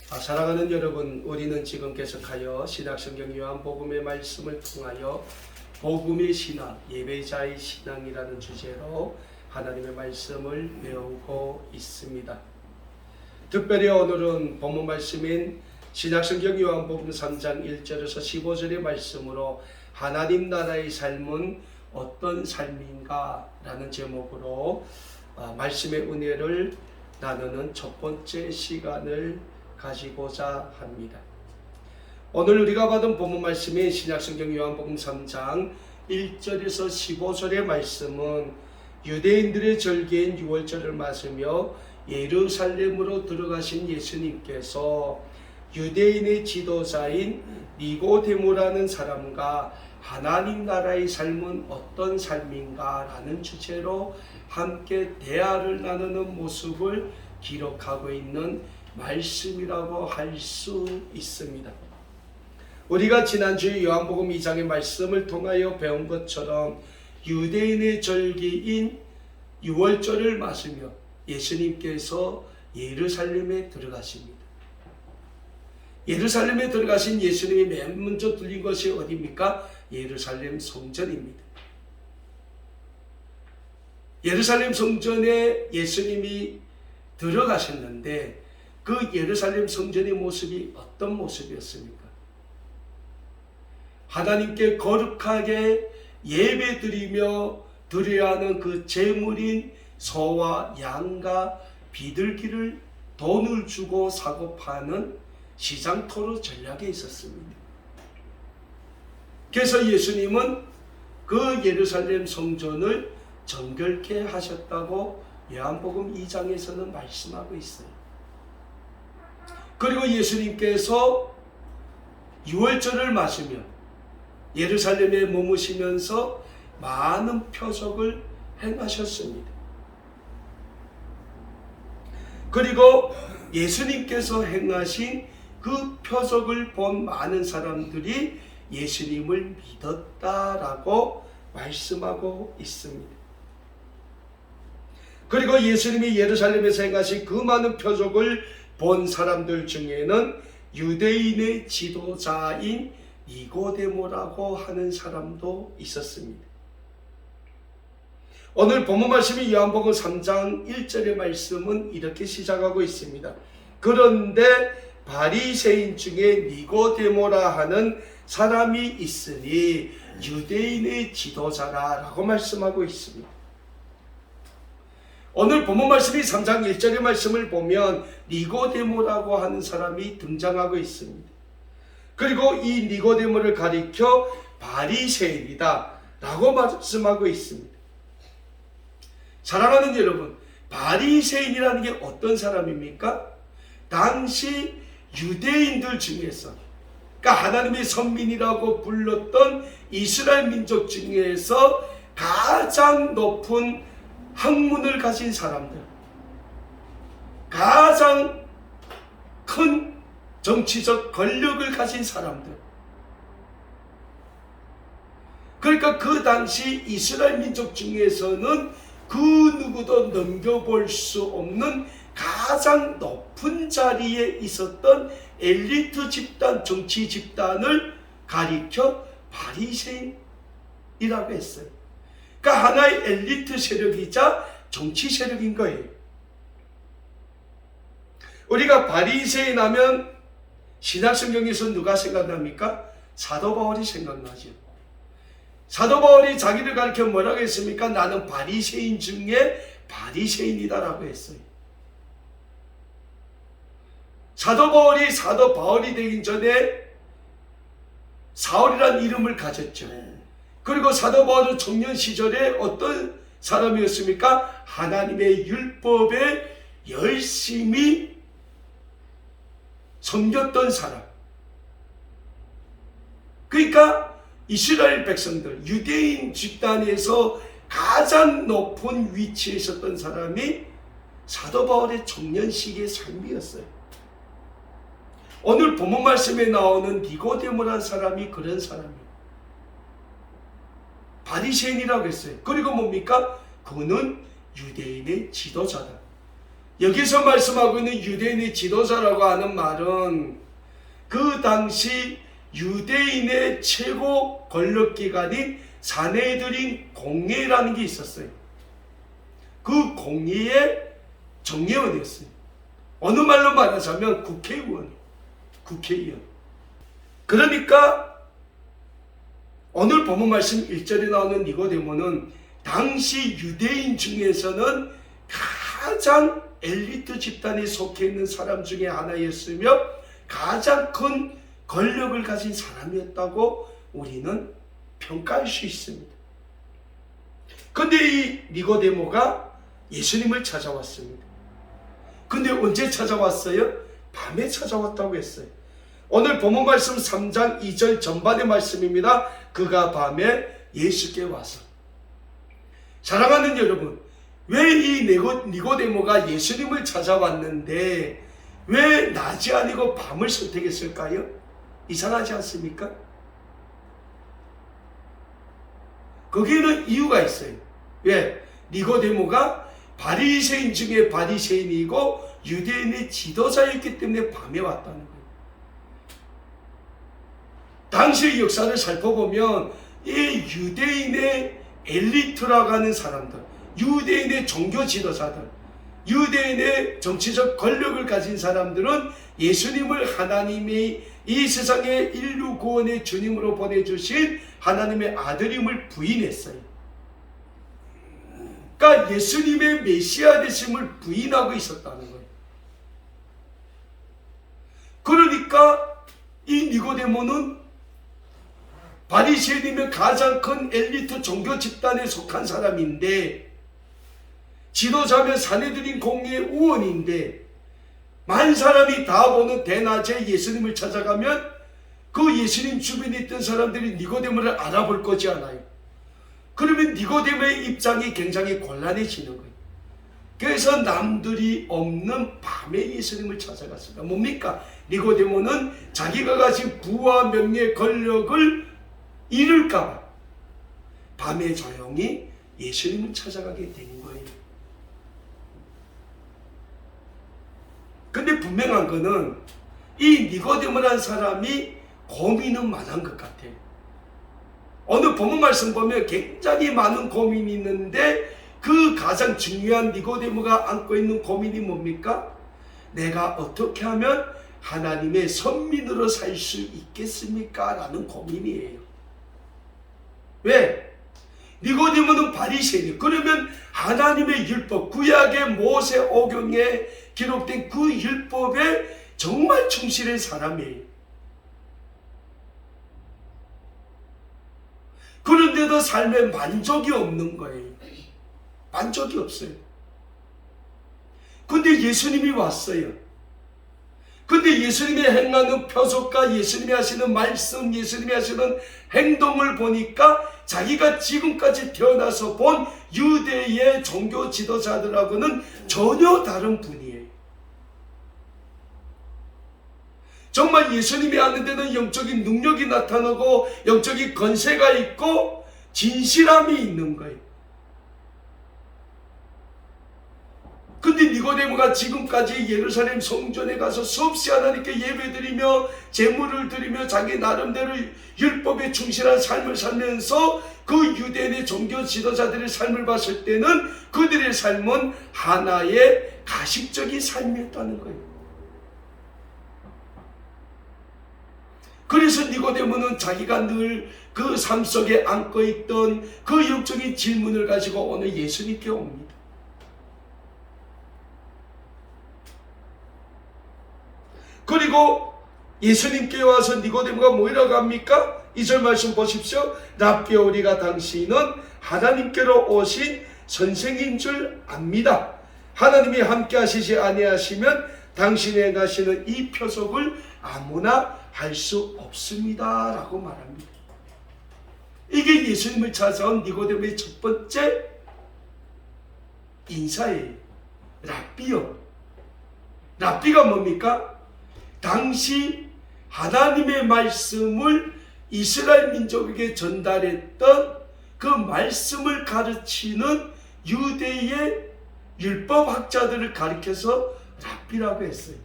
사랑하는 여러분, 우리는 지금 계속하여 신약성경 요한복음의 말씀을 통하여 복음의 신앙, 예배자의 신앙이라는 주제로 하나님의 말씀을 배우고 있습니다. 특별히 오늘은 본문 말씀인 신약성경 요한복음 3장 1절에서 15절의 말씀으로 하나님 나라의 삶은 어떤 삶인가 라는 제목으로 말씀의 은혜를 나누는 첫 번째 시간을 가지고자 합니다. 오늘 우리가 받은 본문 말씀인 신약성경 요한복음 3장 1절에서 15절의 말씀은 유대인들의 절기인 유월절을 맞으며 예루살렘으로 들어가신 예수님께서 유대인의 지도자인 니고데모라는 사람과 하나님 나라의 삶은 어떤 삶인가 라는 주제로 함께 대화를 나누는 모습을 기록하고 있는 말씀이라고 할 수 있습니다. 우리가 지난주 요한복음 2장의 말씀을 통하여 배운 것처럼 유대인의 절기인 유월절을 맞으며 예수님께서 예루살렘에 들어가십니다. 예루살렘에 들어가신 예수님이 맨 먼저 들린 것이 어디입니까? 예루살렘 성전입니다. 예루살렘 성전에 예수님이 들어가셨는데 그 예루살렘 성전의 모습이 어떤 모습이었습니까? 하나님께 거룩하게 예배드리며 드려야 하는 그 제물인 소와 양과 비둘기를 돈을 주고 사고 파는 시장터로 전략에 있었습니다. 그래서 예수님은 그 예루살렘 성전을 정결케 하셨다고 요한복음 2장에서는 말씀하고 있어요. 그리고 예수님께서 유월절을 맞으며 예루살렘에 머무시면서 많은 표적을 행하셨습니다. 그리고 예수님께서 행하신 그 표적을 본 많은 사람들이 예수님을 믿었다라고 말씀하고 있습니다. 그리고 예수님이 예루살렘에서 행하신 그 많은 표적을 본 사람들 중에는 유대인의 지도자인 니고데모라고 하는 사람도 있었습니다. 오늘 본문 말씀이 요한복음 3장 1절의 말씀은 이렇게 시작하고 있습니다. 그런데 바리새인 중에 니고데모라 하는 사람이 있으니 유대인의 지도자라 라고 말씀하고 있습니다. 오늘 본문 말씀이 3장 1절의 말씀을 보면 니고데모라고 하는 사람이 등장하고 있습니다. 그리고 이 니고데모를 가리켜 바리새인이다 라고 말씀하고 있습니다. 사랑하는 여러분, 바리새인이라는 게 어떤 사람입니까? 당시 유대인들 중에서, 그러니까 하나님의 선민이라고 불렀던 이스라엘 민족 중에서 가장 높은 학문을 가진 사람들, 가장 큰 정치적 권력을 가진 사람들, 그러니까 그 당시 이스라엘 민족 중에서는 그 누구도 넘겨볼 수 없는 가장 높은 자리에 있었던 엘리트 집단, 정치 집단을 가리켜 바리새인이라고 했어요. 그러니까 하나의 엘리트 세력이자 정치 세력인 거예요. 우리가 바리새인 하면 신약성경에서 누가 생각납니까? 사도 바울이 생각나죠. 사도 바울이 자기를 가리켜 뭐라고 했습니까? 나는 바리새인 중에 바리새인이다라고 했어요. 사도 바울이 사도 바울이 되기 전에 사울이라는 이름을 가졌죠. 그리고 사도 바울은 청년 시절에 어떤 사람이었습니까? 하나님의 율법에 열심히 섬겼던 사람. 그러니까 이스라엘 백성들, 유대인 집단에서 가장 높은 위치에 있었던 사람이 사도 바울의 청년 시기의 삶이었어요. 오늘 본문 말씀에 나오는 니고데모라는 사람이 그런 사람이에요. 바리새인이라고 했어요. 그리고 뭡니까? 그는 유대인의 지도자다. 여기서 말씀하고 있는 유대인의 지도자라고 하는 말은 그 당시 유대인의 최고 권력기관인 사내들인 공회라는 게 있었어요. 그 공회의 정례원이었어요. 어느 말로 말하자면 국회의원. 그러니까 오늘 본문 말씀 1절에 나오는 니고데모는 당시 유대인 중에서는 가장 엘리트 집단에 속해 있는 사람 중에 하나였으며 가장 큰 권력을 가진 사람이었다고 우리는 평가할 수 있습니다. 근데 이 니고데모가 예수님을 찾아왔습니다. 근데 언제 찾아왔어요? 밤에 찾아왔다고 했어요. 오늘 본문 말씀 3장 2절 전반의 말씀입니다. 그가 밤에 예수께 와서. 사랑하는 여러분, 왜 이 니고데모가 예수님을 찾아왔는데 왜 낮이 아니고 밤을 선택했을까요? 이상하지 않습니까? 거기에는 이유가 있어요. 왜? 니고데모가 바리새인 중에 바리새인이고 유대인의 지도자였기 때문에 밤에 왔다는 거예요. 당시의 역사를 살펴보면 이 유대인의 엘리트라고 하는 사람들, 유대인의 종교 지도자들, 유대인의 정치적 권력을 가진 사람들은 예수님을 하나님이 이 세상의 인류 구원의 주님으로 보내주신 하나님의 아들임을 부인했어요. 그러니까 예수님의 메시아 되심을 부인하고 있었다는 거예요. 그러니까 이 니고데모는 바리새인이면 가장 큰 엘리트 종교 집단에 속한 사람인데 지도자면 사내들인 공회의 의원인데 만 사람이 다 보는 대낮에 예수님을 찾아가면 그 예수님 주변에 있던 사람들이 니고데모를 알아볼 거지 않아요. 그러면 니고데모의 입장이 굉장히 곤란해지는 거예요. 그래서 남들이 없는 밤에 예수님을 찾아갔습니다. 뭡니까? 니고데모는 자기가 가진 부와 명예 권력을 잃을까 봐 밤에 조용히 예수님을 찾아가게 된 거예요. 근데 분명한 거는 이 니고데모라는 사람이 고민은 많은 것 같아요. 오늘 본문 말씀 보면 굉장히 많은 고민이 있는데 그 가장 중요한 니고데모가 안고 있는 고민이 뭡니까? 내가 어떻게 하면 하나님의 선민으로 살 수 있겠습니까? 라는 고민이에요. 왜? 니고데모는 바리새인이에요. 그러면 하나님의 율법, 구약의 모세 오경에 기록된 그 율법에 정말 충실한 사람이에요. 그런데도 삶에 만족이 없는 거예요. 만족이 없어요. 근데 예수님이 왔어요. 근데 예수님이 행하는 표적과 예수님이 하시는 말씀, 예수님이 하시는 행동을 보니까 자기가 지금까지 태어나서 본 유대의 종교 지도자들하고는 전혀 다른 분이에요. 정말 예수님이 하는 데는 영적인 능력이 나타나고 영적인 권세가 있고 진실함이 있는 거예요. 근데 니고데모가 지금까지 예루살렘 성전에 가서 수없이 하나님께 예배드리며 제물을 드리며 자기 나름대로 율법에 충실한 삶을 살면서 그 유대인의 종교 지도자들의 삶을 봤을 때는 그들의 삶은 하나의 가식적인 삶이었다는 거예요. 그래서 니고데모는 자기가 늘 그 삶 속에 안고 있던 그 영적인 질문을 가지고 오늘 예수님께 옵니다. 그리고 예수님께 와서 니고데모가 뭐라고 합니까? 2절 말씀 보십시오. 랍비여, 우리가 당신은 하나님께로 오신 선생인 줄 압니다. 하나님이 함께 하시지 아니하시면 당신이 행하시는 이 표적을 아무나 할 수 없습니다. 라고 말합니다. 이게 예수님을 찾아온 니고데모의 첫 번째 인사예요. 랍비여. 랍비가 뭡니까? 당시 하나님의 말씀을 이스라엘 민족에게 전달했던 그 말씀을 가르치는 유대의 율법학자들을 가리켜서 랍비라고 했어요.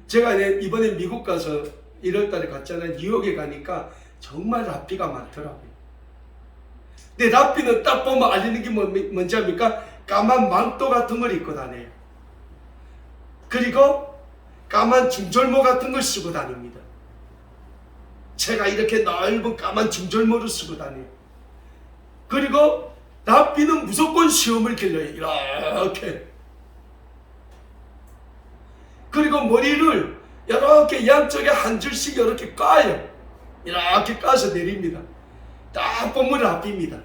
제가 이번에 미국 가서 1월달에 갔잖아요. 뉴욕에 가니까 정말 랍비가 많더라고요. 근데 랍비는 딱 보면 알리는 게 뭔지 압니까? 까만 망토 같은 걸 입고 다녀요. 그리고 까만 중절모 같은 걸 쓰고 다닙니다. 제가 이렇게 넓은 까만 중절모를 쓰고 다녀요. 그리고 랍비는 무조건 시험을 길러요. 이렇게. 그리고 머리를 이렇게 양쪽에 한 줄씩 이렇게 까요. 이렇게 까서 내립니다. 딱 보면 랍비입니다.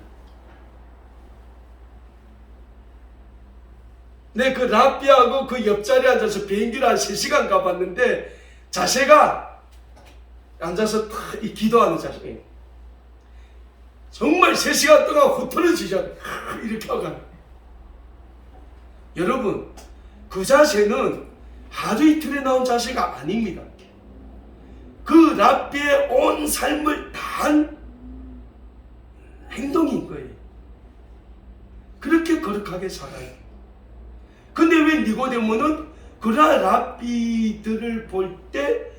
네, 그 랍비하고 그 옆자리에 앉아서 비행기를 한 3시간 가봤는데 자세가 앉아서 탁 기도하는 자세예요. 정말 3시간 동안 흐트러지죠. 이렇게 하고. 여러분, 그 자세는 하루 이틀에 나온 자세가 아닙니다. 그 랍비의 온 삶을 다한 행동인 거예요. 그렇게 거룩하게 살아요. 근데 왜 니고데모는 그러한 랍비들을 볼 때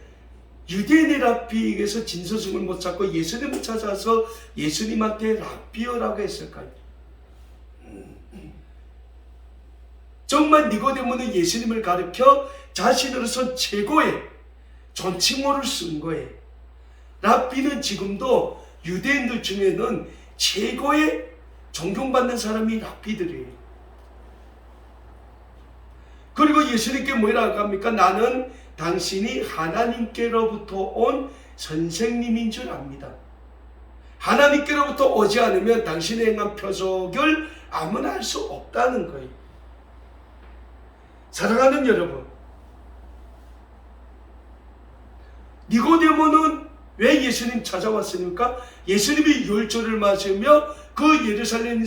유대인의 랍비에게서 진서승을 못 찾고 예수님을 찾아서 예수님한테 랍비어라고 했을까요? 정말 니고데모는 예수님을 가르쳐 자신으로서 최고의 존칭어를 쓴 거예요. 랍비는 지금도 유대인들 중에는 최고의 존경받는 사람이 랍비들이에요. 그리고 예수님께 뭐라고 합니까? 나는 당신이 하나님께로부터 온 선생님인 줄 압니다. 하나님께로부터 오지 않으면 당신의 행한 표적을 아무나 할 수 없다는 거예요. 사랑하는 여러분, 니고데모는 왜 예수님 찾아왔습니까? 예수님이 율조를 맞으며 그 예루살렘에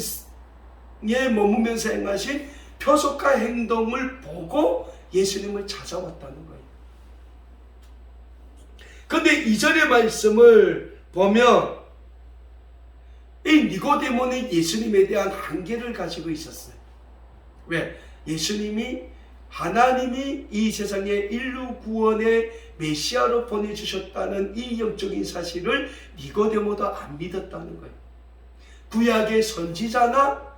머무면서 행하신 표적과 행동을 보고 예수님을 찾아왔다는 거예요. 그런데 이전의 말씀을 보면 이 니고데모는 예수님에 대한 한계를 가지고 있었어요. 왜? 하나님이 이 세상에 인류 구원의 메시아로 보내주셨다는 이 영적인 사실을 니고데모도 안 믿었다는 거예요. 구약의 선지자가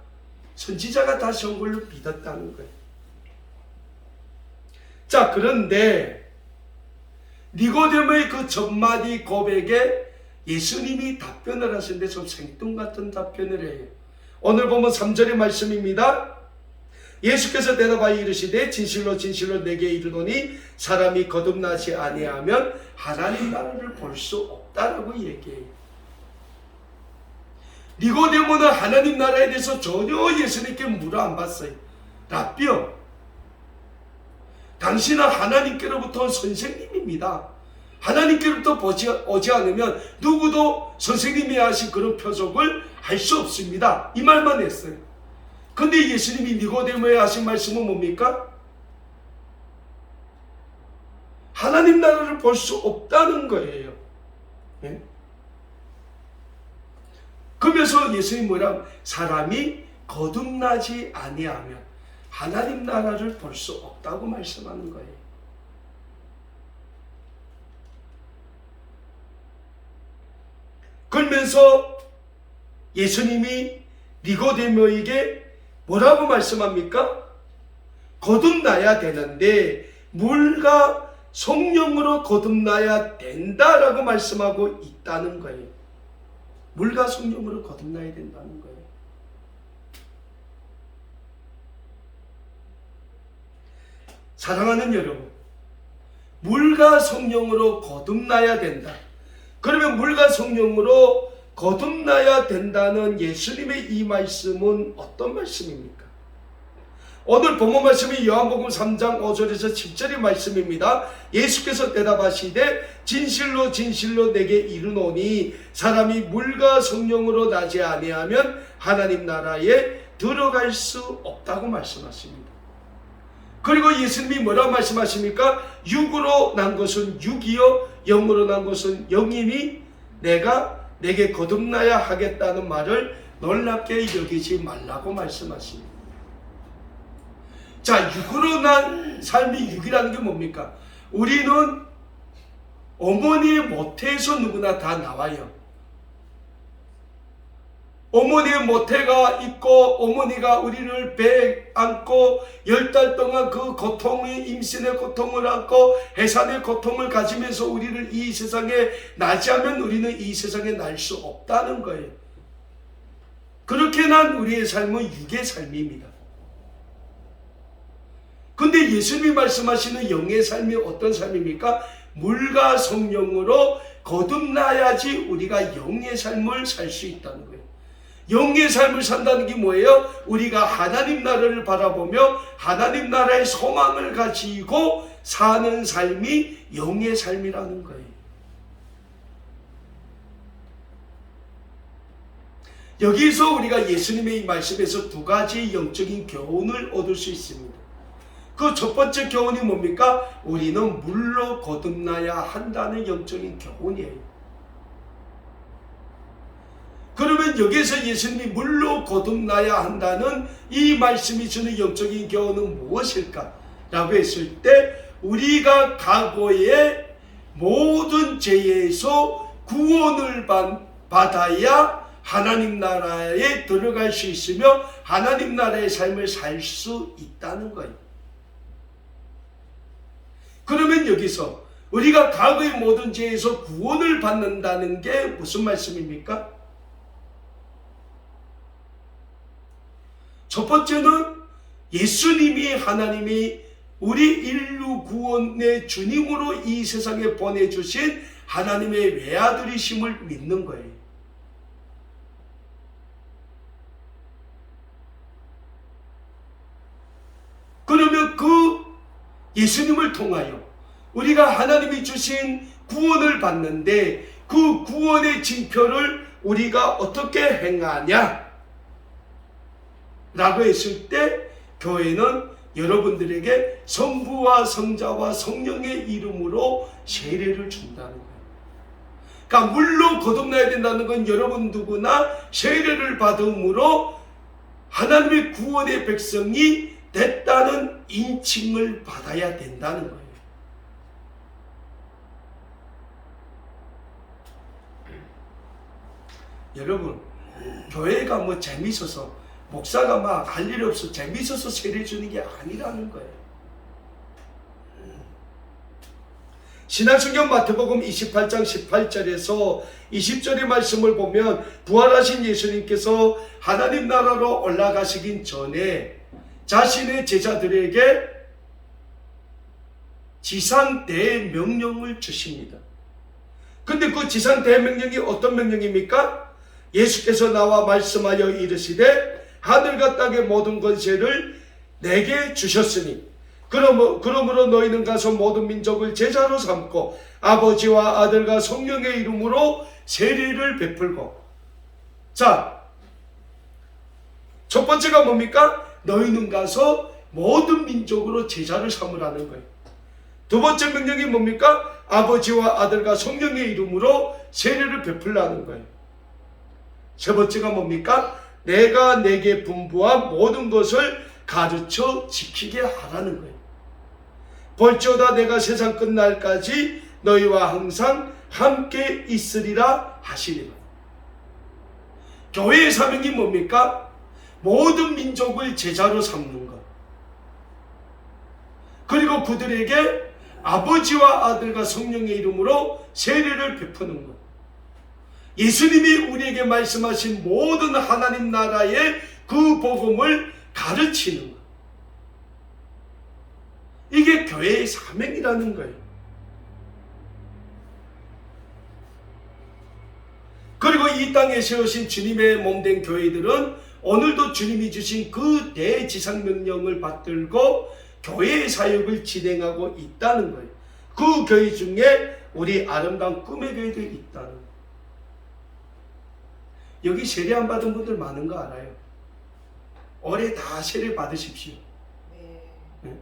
다시 온 걸로 믿었다는 거예요. 자, 그런데 니고데모의 그 첫마디 고백에 예수님이 답변을 하시는데 좀 생뚱같은 답변을 해요. 오늘 보면 3절의 말씀입니다. 예수께서 대답하여 이르시되 진실로 진실로 내게 이르노니 사람이 거듭나지 아니하면 하나님 나라를 볼 수 없다라고 얘기해요. 니고데모는 하나님 나라에 대해서 전혀 예수님께 물어 안 봤어요. 랍비요, 당신은 하나님께로부터 온 선생님입니다. 하나님께로부터 오지 않으면 누구도 선생님이 하신 그런 표적을 할 수 없습니다. 이 말만 했어요. 근데 예수님이 니고데모에 하신 말씀은 뭡니까? 하나님 나라를 볼 수 없다는 거예요. 네? 그러면서 예수님이 뭐라고? 사람이 거듭나지 아니하면 하나님 나라를 볼 수 없다고 말씀하는 거예요. 그러면서 예수님이 니고데모에게 뭐라고 말씀합니까? 거듭나야 되는데 물과 성령으로 거듭나야 된다라고 말씀하고 있다는 거예요. 물과 성령으로 거듭나야 된다는 거예요. 사랑하는 여러분, 물과 성령으로 거듭나야 된다. 그러면 물과 성령으로 거듭나야 된다는 예수님의 이 말씀은 어떤 말씀입니까? 오늘 본문 말씀이 요한복음 3장 5절에서 10절의 말씀입니다. 예수께서 대답하시되 진실로 진실로 내게 이르노니 사람이 물과 성령으로 나지 아니하면 하나님 나라에 들어갈 수 없다고 말씀하십니다. 그리고 예수님이 뭐라고 말씀하십니까? 육으로 난 것은 육이요 영으로 난 것은 영이니 내가 내게 거듭나야 하겠다는 말을 놀랍게 여기지 말라고 말씀하십니다. 자, 육으로 난 삶이 육이라는 게 뭡니까? 우리는 어머니의 모태에서 누구나 다 나와요. 어머니의 모태가 있고 어머니가 우리를 배에 안고 10달 동안 그 고통의 임신의 고통을 안고 해산의 고통을 가지면서 우리를 이 세상에 나지 않으면 우리는 이 세상에 날 수 없다는 거예요. 그렇게 난 우리의 삶은 육의 삶입니다. 근데 예수님이 말씀하시는 영의 삶이 어떤 삶입니까? 물과 성령으로 거듭나야지 우리가 영의 삶을 살 수 있다는 거예요. 영의 삶을 산다는 게 뭐예요? 우리가 하나님 나라를 바라보며 하나님 나라의 소망을 가지고 사는 삶이 영의 삶이라는 거예요. 여기서 우리가 예수님의 이 말씀에서 두 가지 영적인 교훈을 얻을 수 있습니다. 그 첫 번째 교훈이 뭡니까? 우리는 물로 거듭나야 한다는 영적인 교훈이에요. 그러면 여기서 예수님이 물로 거듭나야 한다는 이 말씀이 주는 영적인 교훈은 무엇일까? 라고 했을 때 우리가 과거의 모든 죄에서 구원을 받아야 하나님 나라에 들어갈 수 있으며 하나님 나라의 삶을 살 수 있다는 거예요. 그러면 여기서 우리가 과거의 모든 죄에서 구원을 받는다는 게 무슨 말씀입니까? 첫 번째는 예수님이 하나님이 우리 인류 구원의 주님으로 이 세상에 보내주신 하나님의 외아들이심을 믿는 거예요. 그러면 그 예수님을 통하여 우리가 하나님이 주신 구원을 받는데 그 구원의 징표를 우리가 어떻게 행하냐? 라고 했을 때 교회는 여러분들에게 성부와 성자와 성령의 이름으로 세례를 준다는 거예요. 그러니까 물로 거듭나야 된다는 건 여러분 누구나 세례를 받음으로 하나님의 구원의 백성이 됐다는 인칭을 받아야 된다는 거예요. 여러분, 교회가 뭐 재밌어서 목사가 막 할 일 없어 재밌어서 세례 주는 게 아니라는 거예요. 신약성경 마태복음 28장 18절에서 20절의 말씀을 보면 부활하신 예수님께서 하나님 나라로 올라가시긴 전에 자신의 제자들에게 지상 대명령을 주십니다. 근데 그 지상 대명령이 어떤 명령입니까? 예수께서 나와 말씀하여 이르시되 하늘과 땅의 모든 권세를 내게 주셨으니 그러므로 너희는 가서 모든 민족을 제자로 삼고 아버지와 아들과 성령의 이름으로 세례를 베풀고. 자, 첫 번째가 뭡니까? 너희는 가서 모든 민족으로 제자를 삼으라는 거예요. 두 번째 명령이 뭡니까? 아버지와 아들과 성령의 이름으로 세례를 베풀라는 거예요. 세 번째가 뭡니까? 내가 내게 분부한 모든 것을 가르쳐 지키게 하라는 거예요. 볼지어다 내가 세상 끝날까지 너희와 항상 함께 있으리라 하시리라. 교회의 사명이 뭡니까? 모든 민족을 제자로 삼는 것. 그리고 그들에게 아버지와 아들과 성령의 이름으로 세례를 베푸는 것. 예수님이 우리에게 말씀하신 모든 하나님 나라의 그 복음을 가르치는 것. 이게 교회의 사명이라는 거예요. 그리고 이 땅에 세우신 주님의 몸된 교회들은 오늘도 주님이 주신 그 대지상명령을 받들고 교회의 사역을 진행하고 있다는 거예요. 그 교회 중에 우리 아름다운 꿈의 교회들이 있다는 거예요. 여기 세례 안 받은 분들 많은 거 알아요? 올해 다 세례 받으십시오. 네?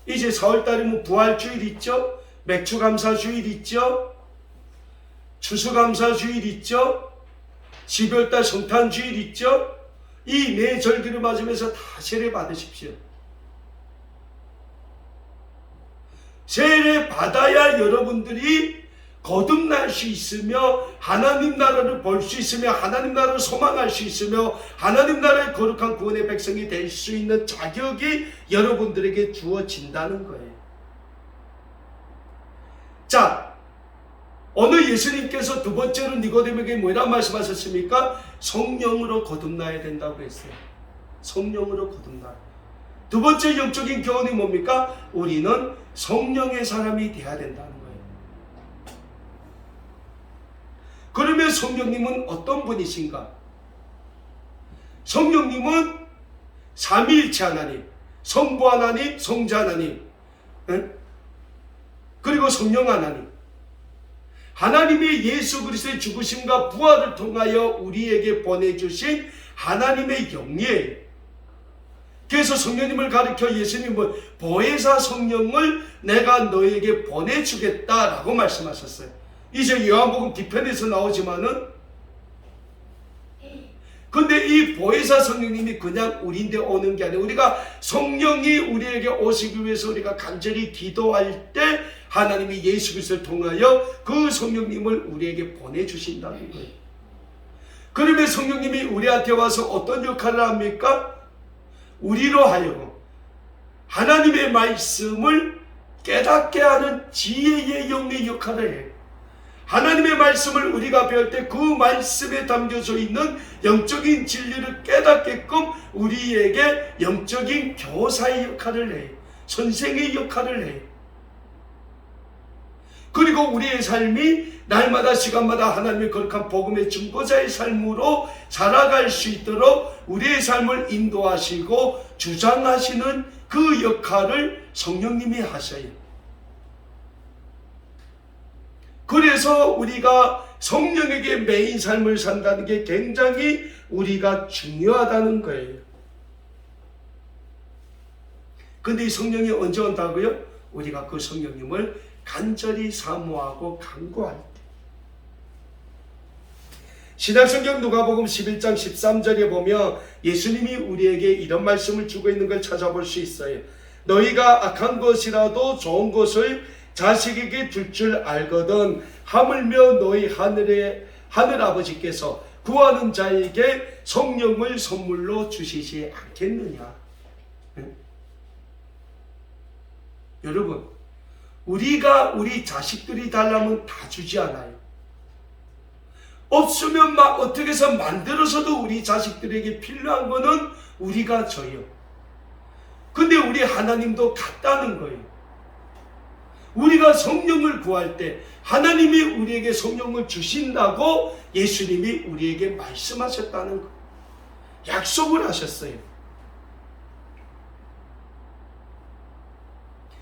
이제 4월달이면 부활주일 있죠? 맥주감사주일 있죠? 추수감사주일 있죠? 12월달 성탄주일 있죠? 이 네 절기를 맞으면서 다 세례 받으십시오. 세례 받아야 여러분들이 거듭날 수 있으며 하나님 나라를 볼 수 있으며 하나님 나라를 소망할 수 있으며 하나님 나라의 거룩한 구원의 백성이 될 수 있는 자격이 여러분들에게 주어진다는 거예요. 자, 오늘 예수님께서 두 번째로 니고데모에게 뭐라 말씀하셨습니까? 성령으로 거듭나야 된다고 했어요. 성령으로 거듭나. 두 번째 영적인 교훈이 뭡니까? 우리는 성령의 사람이 돼야 된다는 거예요. 그러면 성령님은 어떤 분이신가? 성령님은 삼위일체 하나님, 성부 하나님, 성자 하나님, 그리고 성령 하나님. 하나님의 예수 그리스도의 죽으심과 부활을 통하여 우리에게 보내주신 하나님의 영이에요. 그래서 성령님을 가리켜 예수님은 보혜사 성령을 내가 너에게 보내주겠다라고 말씀하셨어요. 이제 요한복음 뒤편에서 나오지만은 근데 이 보혜사 성령님이 그냥 우리인데 오는 게 아니라 우리가 성령이 우리에게 오시기 위해서 우리가 간절히 기도할 때 하나님이 예수 그리스도를 통하여 그 성령님을 우리에게 보내주신다는 거예요. 그러면 성령님이 우리한테 와서 어떤 역할을 합니까? 우리로 하여금 하나님의 말씀을 깨닫게 하는 지혜의 영의 역할을 해요. 하나님의 말씀을 우리가 배울 때 그 말씀에 담겨져 있는 영적인 진리를 깨닫게끔 우리에게 영적인 교사의 역할을 해요. 선생의 역할을 해요. 그리고 우리의 삶이 날마다 시간마다 하나님의 거룩한 복음의 증거자의 삶으로 살아갈 수 있도록 우리의 삶을 인도하시고 주장하시는 그 역할을 성령님이 하셔요. 그래서 우리가 성령에게 매인 삶을 산다는 게 굉장히 우리가 중요하다는 거예요. 근데 이 성령이 언제 온다고요? 우리가 그 성령님을 간절히 사모하고 간구할 때. 신약성경 누가복음 11장 13절에 보면 예수님이 우리에게 이런 말씀을 주고 있는 걸 찾아볼 수 있어요. 너희가 악한 것이라도 좋은 것을 자식에게 줄 줄 알거든 하물며 너희 하늘 아버지께서 구하는 자에게 성령을 선물로 주시지 않겠느냐. 여러분, 우리가 우리 자식들이 달라면 다 주지 않아요. 없으면 막 어떻게 해서 만들어서도 우리 자식들에게 필요한 거는 우리가 줘요. 근데 우리 하나님도 같다는 거예요. 우리가 성령을 구할 때 하나님이 우리에게 성령을 주신다고 예수님이 우리에게 말씀하셨다는 거, 약속을 하셨어요.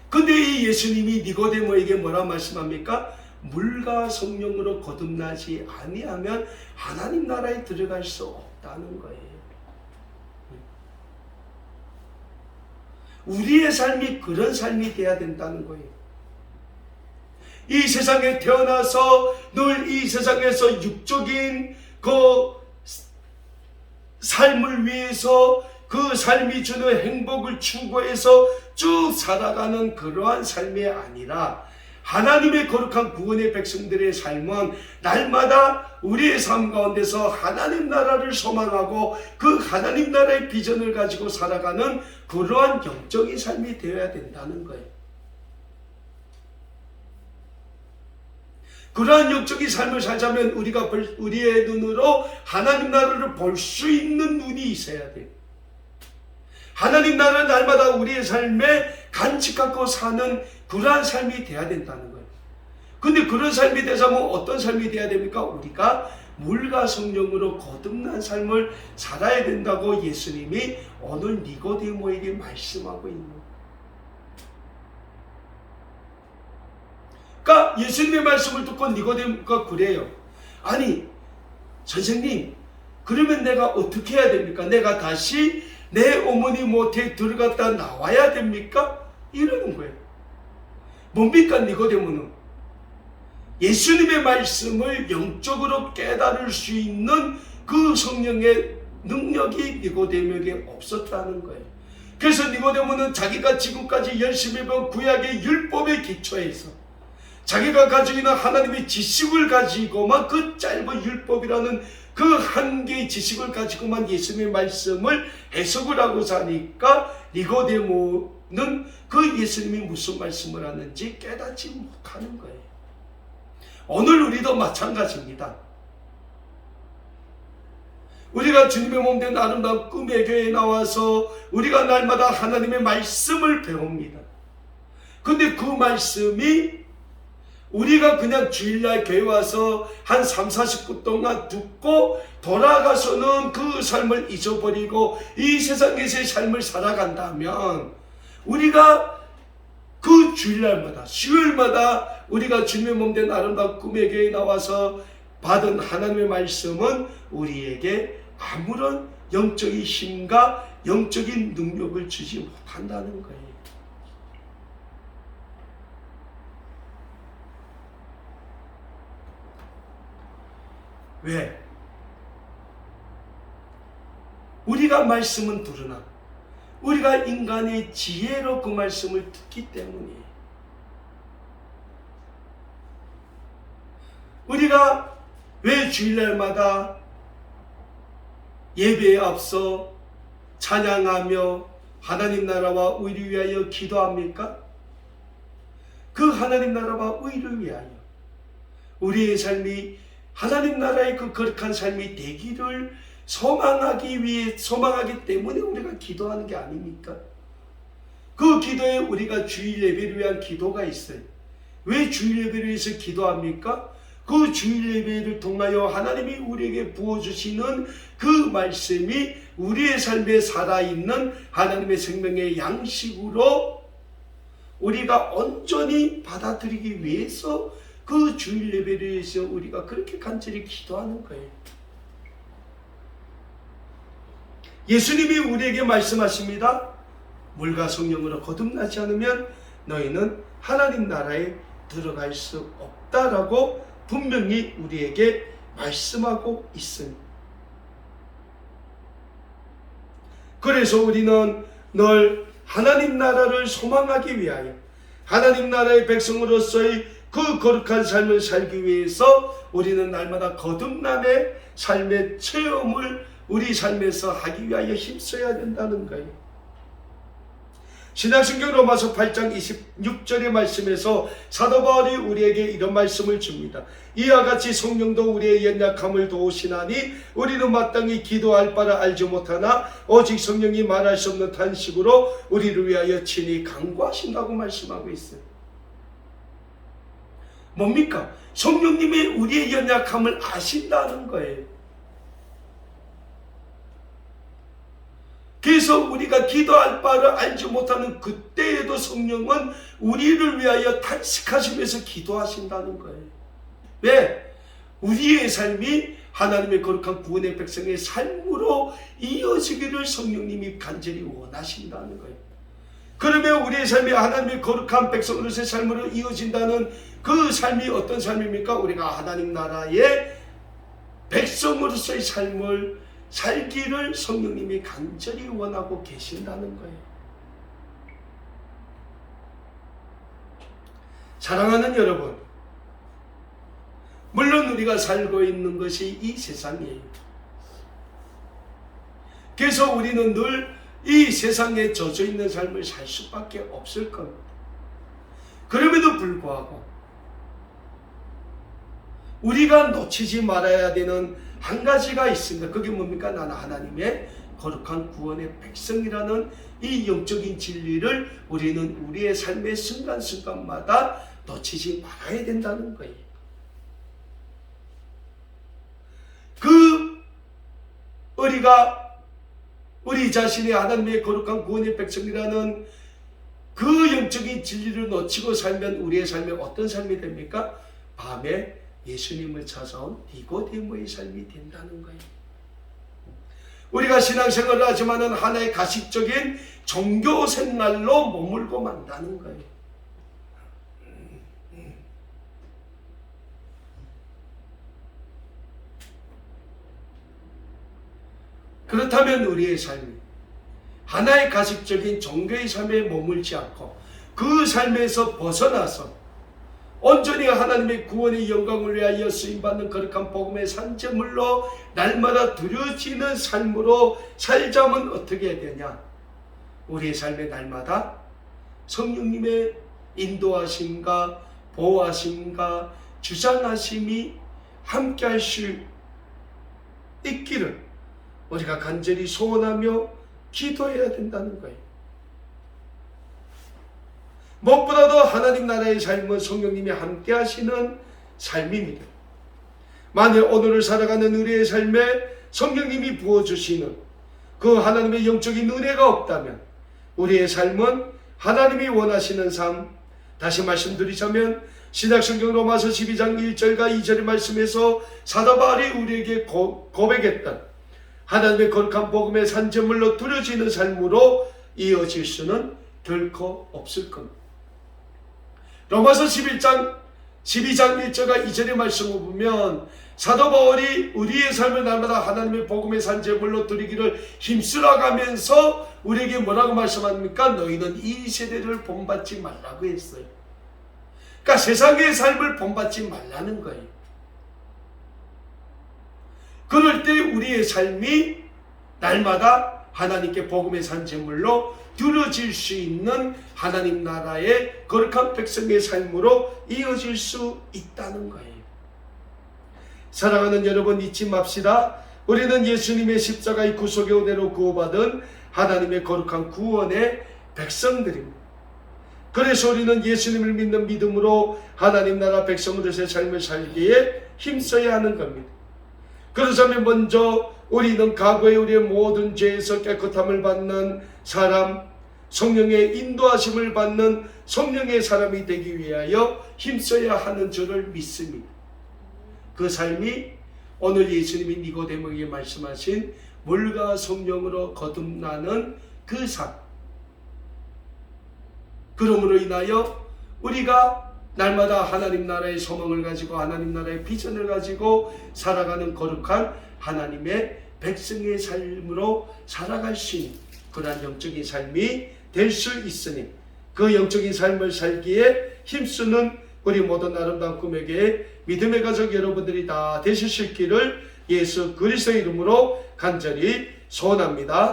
근데 이 예수님이 니고데모에게 뭐라 말씀합니까? 물과 성령으로 거듭나지 아니하면 하나님 나라에 들어갈 수 없다는 거예요. 우리의 삶이 그런 삶이 돼야 된다는 거예요. 이 세상에 태어나서 늘 이 세상에서 육적인 그 삶을 위해서 그 삶이 주는 행복을 추구해서 쭉 살아가는 그러한 삶이 아니라 하나님의 거룩한 구원의 백성들의 삶은 날마다 우리의 삶 가운데서 하나님 나라를 소망하고 그 하나님 나라의 비전을 가지고 살아가는 그러한 영적인 삶이 되어야 된다는 거예요. 그러한 영적인 삶을 살자면 우리가 우리의 눈으로 하나님 나라를 볼 수 있는 눈이 있어야 돼요. 하나님 나라를 날마다 우리의 삶에 간직하고 사는 그러한 삶이 돼야 된다는 거예요. 근데 그런 삶이 되자면 어떤 삶이 돼야 됩니까? 우리가 물과 성령으로 거듭난 삶을 살아야 된다고 예수님이 오늘 니고데모에게 말씀하고 있는 거예요. 그러니까 예수님의 말씀을 듣고 니고데모가 그래요. 아니 선생님, 그러면 내가 어떻게 해야 됩니까? 내가 다시 내 어머니 모태에 들어갔다 나와야 됩니까? 이러는 거예요. 뭡니까 니고데모는? 예수님의 말씀을 영적으로 깨달을 수 있는 그 성령의 능력이 니고데모에게 없었다는 거예요. 그래서 니고데모는 자기가 지금까지 열심히 본 구약의 율법에 기초해서 자기가 가지고 있는 하나님의 지식을 가지고만, 그 짧은 율법이라는 그 한 개의 지식을 가지고만 예수님의 말씀을 해석을 하고 사니까 니고데모는 그 예수님이 무슨 말씀을 하는지 깨닫지 못하는 거예요. 오늘 우리도 마찬가지입니다. 우리가 주님의 몸된 아름다운 꿈의 교회에 나와서 우리가 날마다 하나님의 말씀을 배웁니다. 근데 그 말씀이 우리가 그냥 주일날 교회 와서 한 30-40분 동안 듣고 돌아가서는 그 삶을 잊어버리고 이 세상에서의 삶을 살아간다면, 우리가 그 주일날마다 수요일마다 우리가 주님의 몸된 아름다운 꿈의 교회에 나와서 받은 하나님의 말씀은 우리에게 아무런 영적인 힘과 영적인 능력을 주지 못한다는 거예요. 왜? 우리가 말씀은 들으나 우리가 인간의 지혜로 그 말씀을 듣기 때문이에요. 우리가 왜 주일날마다 예배에 앞서 찬양하며 하나님 나라와 의를 위하여 기도합니까? 그 하나님 나라와 의를 위하여 우리의 삶이 하나님 나라의 그 거룩한 삶이 되기를 소망하기 때문에 우리가 기도하는 게 아닙니까? 그 기도에 우리가 주일 예배를 위한 기도가 있어요. 왜 주일 예배를 위해서 기도합니까? 그 주일 예배를 통하여 하나님이 우리에게 부어주시는 그 말씀이 우리의 삶에 살아있는 하나님의 생명의 양식으로 우리가 온전히 받아들이기 위해서 그 주일 예배를 위해서 우리가 그렇게 간절히 기도하는 거예요. 예수님이 우리에게 말씀하십니다. 물과 성령으로 거듭나지 않으면 너희는 하나님 나라에 들어갈 수 없다라고 분명히 우리에게 말씀하고 있습니다. 그래서 우리는 늘 하나님 나라를 소망하기 위하여 하나님 나라의 백성으로서의 그 거룩한 삶을 살기 위해서 우리는 날마다 거듭남의 삶의 체험을 우리 삶에서 하기 위하여 힘써야 된다는 거예요. 신약성경 로마서 8장 26절의 말씀에서 사도 바울이 우리에게 이런 말씀을 줍니다. 이와 같이 성령도 우리의 연약함을 도우시나니 우리는 마땅히 기도할 바를 알지 못하나 오직 성령이 말할 수 없는 탄식으로 우리를 위하여 친히 간구하신다고 말씀하고 있어요. 뭡니까? 성령님이 우리의 연약함을 아신다는 거예요. 그래서 우리가 기도할 바를 알지 못하는 그때에도 성령은 우리를 위하여 탄식하시면서 기도하신다는 거예요. 왜? 우리의 삶이 하나님의 거룩한 구원의 백성의 삶으로 이어지기를 성령님이 간절히 원하신다는 거예요. 그러면 우리의 삶이 하나님의 거룩한 백성으로서의 삶으로 이어진다는 그 삶이 어떤 삶입니까? 우리가 하나님 나라의 백성으로서의 삶을 살기를 성령님이 간절히 원하고 계신다는 거예요. 사랑하는 여러분, 물론 우리가 살고 있는 것이 이 세상이에요. 그래서 우리는 늘 이 세상에 젖어 있는 삶을 살 수밖에 없을 겁니다. 그럼에도 불구하고 우리가 놓치지 말아야 되는 한 가지가 있습니다. 그게 뭡니까? 나는 하나님의 거룩한 구원의 백성이라는 이 영적인 진리를 우리는 우리의 삶의 순간순간마다 놓치지 말아야 된다는 거예요. 우리 자신이 하나님의 거룩한 구원의 백성이라는 그 영적인 진리를 놓치고 살면 우리의 삶이 어떤 삶이 됩니까? 밤에 예수님을 찾아온 니고데모의 삶이 된다는 거예요. 우리가 신앙생활을 하지만은 하나의 가식적인 종교 생활로 머물고 만다는 거예요. 그렇다면 우리의 삶이 하나의 가식적인 종교의 삶에 머물지 않고 그 삶에서 벗어나서 온전히 하나님의 구원의 영광을 위하여 쓰임받는 거룩한 복음의 산재물로 날마다 두려지는 삶으로 살자면 어떻게 해야 되냐? 우리의 삶의 날마다 성령님의 인도하심과 보호하심과 주장하심이 함께 할 수 있기를 우리가 간절히 소원하며 기도해야 된다는 거예요. 무엇보다도 하나님 나라의 삶은 성령님이 함께 하시는 삶입니다. 만일 오늘을 살아가는 우리의 삶에 성령님이 부어주시는 그 하나님의 영적인 은혜가 없다면 우리의 삶은 하나님이 원하시는 삶, 다시 말씀드리자면 신약성경 로마서 12장 1절과 2절의 말씀에서 사도 바울이 우리에게 고백했던 하나님의 거룩한 복음의 산재물로 두려지는 삶으로 이어질 수는 결코 없을 겁니다. 로마서 12장 1절과 2절의 말씀을 보면 사도 바울이 우리의 삶을 날마다 하나님의 복음의 산재물로 드리기를 힘쓰러가면서 우리에게 뭐라고 말씀합니까? 너희는 이 세대를 본받지 말라고 했어요. 그러니까 세상의 삶을 본받지 말라는 거예요. 그럴 때 우리의 삶이 날마다 하나님께 복음의 산재물로 드려질 수 있는 하나님 나라의 거룩한 백성의 삶으로 이어질 수 있다는 거예요. 사랑하는 여러분, 잊지 맙시다. 우리는 예수님의 십자가의 구속의 은혜로 구원받은 하나님의 거룩한 구원의 백성들입니다. 그래서 우리는 예수님을 믿는 믿음으로 하나님 나라 백성으로서의 삶을 살기에 힘써야 하는 겁니다. 그러자면 먼저 우리는 과거의 우리의 모든 죄에서 깨끗함을 받는 사람, 성령의 인도하심을 받는 성령의 사람이 되기 위하여 힘써야 하는 줄을 믿습니다. 그 삶이 오늘 예수님이 니고데모에게 말씀하신 물과 성령으로 거듭나는 그 삶. 그러므로 인하여 우리가 날마다 하나님 나라의 소망을 가지고 하나님 나라의 비전을 가지고 살아가는 거룩한 하나님의 백성의 삶으로 살아갈 수 있는 그러한 영적인 삶이 될 수 있으니 그 영적인 삶을 살기에 힘쓰는 우리 모든 아름다운 꿈에게 믿음의 가족 여러분들이 다 되실 수 있기를 예수 그리스도의 이름으로 간절히 소원합니다.